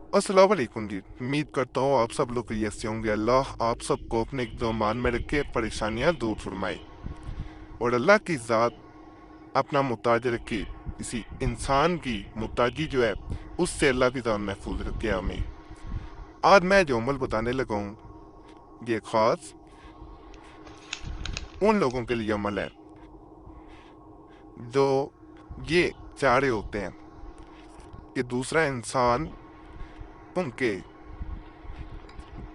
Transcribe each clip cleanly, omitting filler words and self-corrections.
अस्सलाम वालेकुम जी। उम्मीद करता हूँ आप सब लोग खैरियत से होंगे। अल्लाह आप सबको अपने इक़दामात में रखे, परेशानियाँ दूर फरमाए और अल्लाह की ज़ात अपना मुताज रखे। किसी इंसान की मुताजी जो है उससे अल्लाह की ज़ात महफूज रखे हमें। आज मैं जो अमल बताने लगा हूँ ये ख़ास उन लोगों के लिए अमल है जो ये चाह रहे होते हैं कि दूसरा इंसान उनके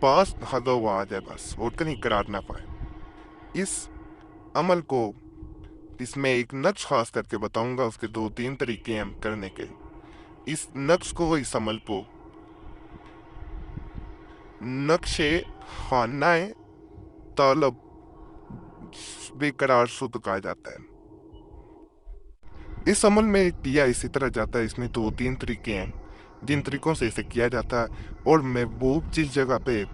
पास हदा हुआ आ जाए बस और कहीं करार ना पाए। इस अमल को इसमें एक नक्श खास करके बताऊंगा, उसके दो तीन तरीके हैं करने के। इस नक्श को, इस अमल को नक्शे खानाए तालब बेकरार शुद्ध कहा जाता है। इस अमल में किया इसी तरह जाता है। इसमें दो तीन तरीके हैं जिन तरीकों से इसे किया जाता है और महबूब जिस जगह पे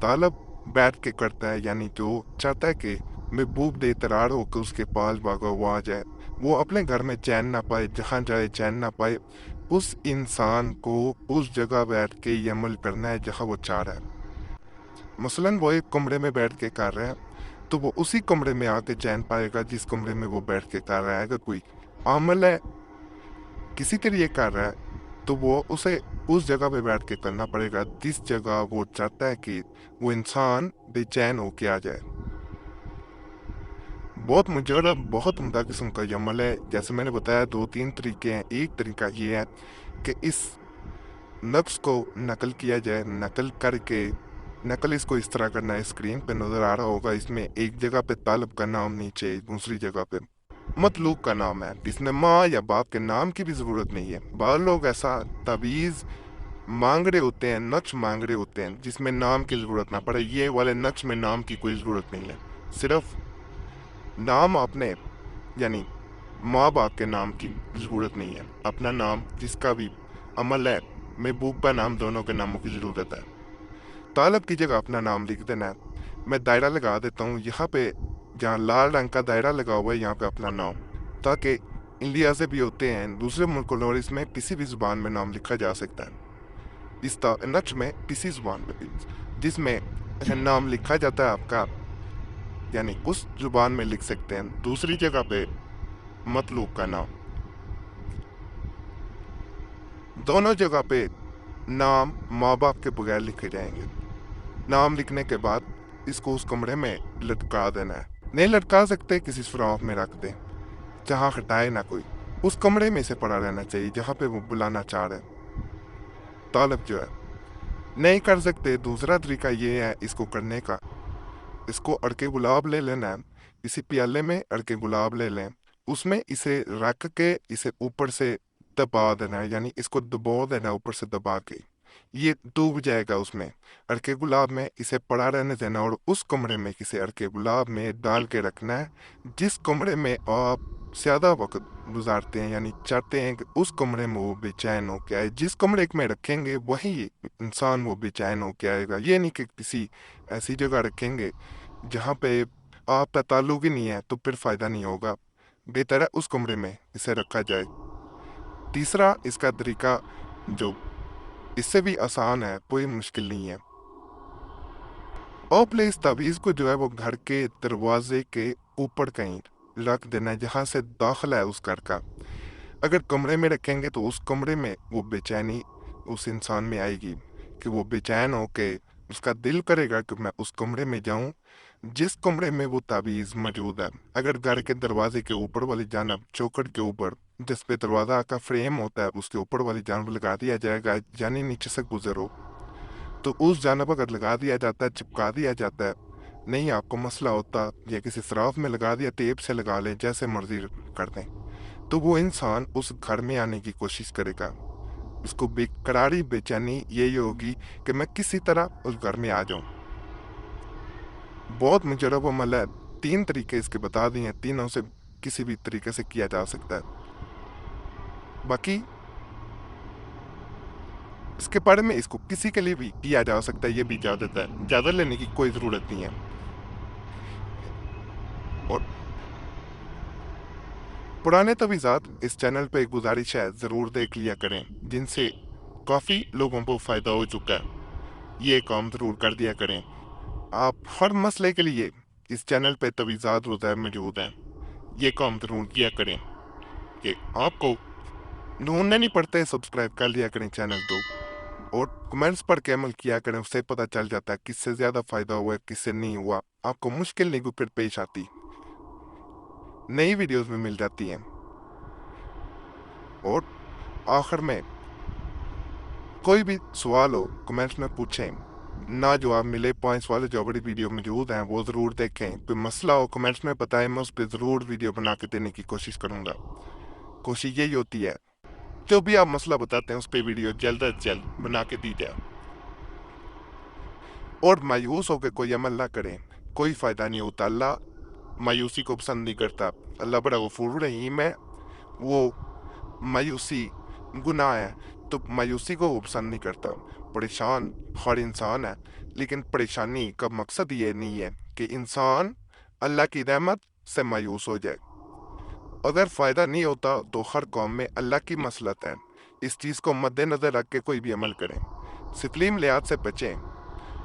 तालब बैठ के करता है, यानी जो चाहता है कि महबूब बेतरार होकर उसके पास भागा हुआ आ जाए, वो अपने घर में चैन ना पाए, जहाँ जाए चैन ना पाए, उस इंसान को उस जगह बैठ के ये अमल करना है जहाँ वो चाह रहा है। मसलन वो एक कमरे में बैठ के कर रहा है तो वो उसी कमरे में आके चैन पाएगा जिस कमरे में वो बैठ के कर रहा है। अगर कोई अमल है किसी के लिए कर रहा है तो वो उसे उस जगह पे बैठ के करना पड़ेगा जिस जगह वो चाहता है कि वो इंसान बेचैन होके आ जाए। बहुत मुजरब, बहुत उम्दा किस्म का ये अमल है। जैसे मैंने बताया दो तीन तरीके हैं। एक तरीका ये है कि इस नक्श को नकल किया जाए। नकल इसको इस तरह करना है, स्क्रीन पे नज़र आ रहा होगा। इसमें एक जगह पे तालब का नाम नीचे, दूसरी जगह पे मतलूब का नाम है। इसमें माँ या बाप के नाम की भी ज़रूरत नहीं है। बाद लोग ऐसा तावीज़ मांग रहे होते हैं, नक्श मांग रहे होते हैं जिसमें नाम की ज़रूरत ना पड़े। ये वाले नक्श में नाम की कोई ज़रूरत नहीं है। सिर्फ नाम आपने, यानी माँ बाप के नाम की ज़रूरत नहीं है। अपना नाम, जिसका भी अमल है, महबूब का नाम, दोनों के नामों की ज़रूरत है। तालब की जगह अपना नाम लिख देना है। मैं दायरा लगा देता हूँ यहाँ पे, जहाँ लाल रंग का दायरा लगा हुआ है यहाँ पे अपना नाम, ताकि इंडिया से भी होते हैं दूसरे मुल्कों और इसमें किसी भी ज़ुबान में नाम लिखा जा सकता है। इस नक्श में किसी ज़ुबान में भी जिसमें नाम लिखा जाता है आपका, यानी उस ज़ुबान में लिख सकते हैं। दूसरी जगह पे मतलूब का नाम, दोनों जगह पे नाम माँ बाप के बगैर लिखे जाएंगे। नाम लिखने के बाद इसको उस कमरे में लटका देना है। नहीं लटका सकते, किसी सुराख में रख दें जहाँ हटाए ना कोई। उस कमरे में इसे पड़ा रहना चाहिए जहाँ पे वो बुलाना चाह रहे हैं। तालब जो है नहीं कर सकते, दूसरा तरीका ये है इसको करने का। इसको अड़के गुलाब ले लेना है। इसी प्याले में अड़के गुलाब ले लें, उसमें इसे रख के इसे ऊपर से दबा देना है, यानी इसको दबा देना ऊपर से दबा के। ये डूब जाएगा उसमें, अड़के गुलाब में। इसे पड़ा रहने देना और उस कमरे में किसी अड़के गुलाब में डाल के रखना है जिस कमरे में आप ज़्यादा वक्त गुजारते हैं, यानी चाहते हैं कि उस कमरे में वो बेचैन हो के आए। जिस कमरे में रखेंगे वही इंसान वो बेचैन हो के आएगा। ये नहीं कि किसी ऐसी जगह रखेंगे जहाँ पे आपका ताल्लुक ही नहीं है, तो फिर फ़ायदा नहीं होगा। बेहतर है उस कमरे में इसे रखा जाए। तीसरा इसका तरीका जो इससे भी आसान है, कोई मुश्किल नहीं है। आपने इस तावीज़ को जो है वो घर के दरवाजे के ऊपर कहीं रख देना है जहाँ से दाखिला है उस घर का। अगर कमरे में रखेंगे तो उस कमरे में वो बेचैनी उस इंसान में आएगी कि वो बेचैन हो के उसका दिल करेगा कि मैं उस कमरे में जाऊं जिस कमरे में वो तावीज़ मौजूद है। अगर घर के दरवाजे के ऊपर वाली जानब, चौखट के ऊपर जिस पे दरवाज़ा का फ्रेम होता है, उसके ऊपर वाली जानब लगा दिया जाएगा, यानी नीचे से गुजरो तो उस जानब अगर लगा दिया जाता है, चिपका दिया जाता है, नहीं आपको मसला होता, या किसी सराफ में लगा दिया, टेप से लगा लें, जैसे मर्जी कर दें, तो वो इंसान उस घर में आने की कोशिश करेगा। उसको बेकरारी, बेचैनी यही होगी कि मैं किसी तरह उस घर में आ जाऊं। बहुत मुजरब अमल है। तीन तरीके इसके बता दिए हैं, तीनों से किसी भी तरीके से किया जा सकता है। बाकी इसके बारे में इसको किसी के लिए भी किया जा सकता है, ये भी इजाज़त है। इजाज़त लेने की कोई ज़रूरत नहीं है। और पुराने तवीज़ात इस चैनल पे गुजारिश है ज़रूर देख लिया करें, जिनसे काफ़ी लोगों को फ़ायदा हो चुका है। ये काम ज़रूर कर दिया करें। आप हर मसले के लिए इस चैनल पे तवीज़ात रोज़ाना मौजूद हैं। ये काम ज़रूर किया करें कि आपको ढूंढने नहीं पड़ते, सब्सक्राइब कर लिया करें चैनल को, और कमेंट्स पर के अमल किया करें। उससे पता चल जाता है किससे ज़्यादा फ़ायदा हुआ, किससे नहीं हुआ। आपको मुश्किल नहीं फिर पेश आती, नई वीडियोस में मिल जाती हैं। और आखिर में कोई भी सवाल हो कमेंट्स में पूछें, ना जवाब मिले पॉइंट्स वाले जो बड़ी वीडियो मौजूद हैं वो ज़रूर देखें। कोई मसला हो कमेंट्स में बताएं, मैं उस पर ज़रूर वीडियो बना के देने की कोशिश करूँगा। कोशिश यही होती है जो भी आप मसला बताते हैं उस पर वीडियो जल्द अज जल्द बना के दी जाए। और मायूस होकर कोई अमल ना करें, कोई फ़ायदा नहीं होता। अल्लाह मायूसी को पसंद नहीं करता। अल्लाह बड़ा गफूर रहीम है। वो मायूसी गुनाह है, तो मायूसी को वो पसंद नहीं करता। परेशान हर इंसान है, लेकिन परेशानी का मकसद ये नहीं है कि इंसान अल्लाह की रहमत से मायूस हो जाए। अगर फ़ायदा नहीं होता तो हर कौम में अल्लाह की मसलत है। इस चीज़ को मद्देनज़र रख के कोई भी अमल करें, सितलीम लिहाज से बचें।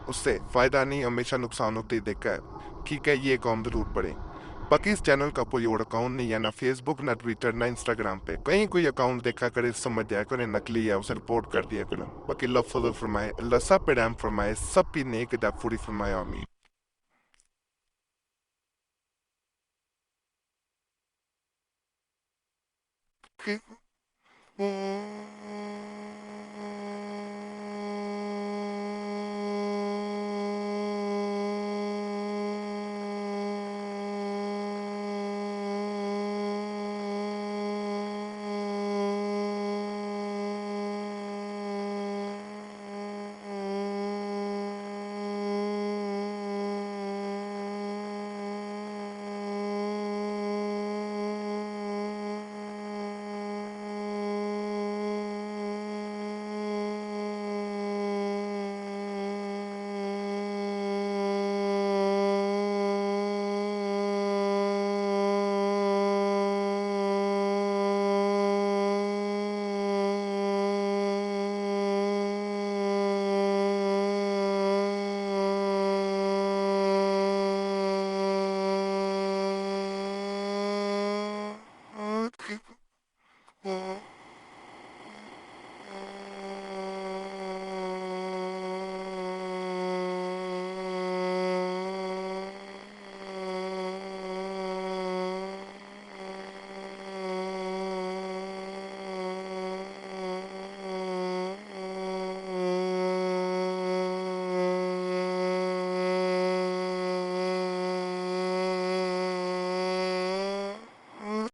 उससे फ़ायदा नहीं, हमेशा नुकसान होते ही देखा है। ठीक है, ये कौम ज़रूर पड़े। बाकी इस चैनल का कोई और अकाउंट नहीं है, ना फेसबुक, ना ट्विटर, ना इंस्टाग्राम पे। कहीं कोई अकाउंट देखा करे, समझ जाया करे नकली है, उसे रिपोर्ट कर दिया करें। बाकी अल्लाह फजल फरमाए, अल्लाह सब पे रहम फरमाए, सब की नेक दा पूरी फरमाए, आमीन।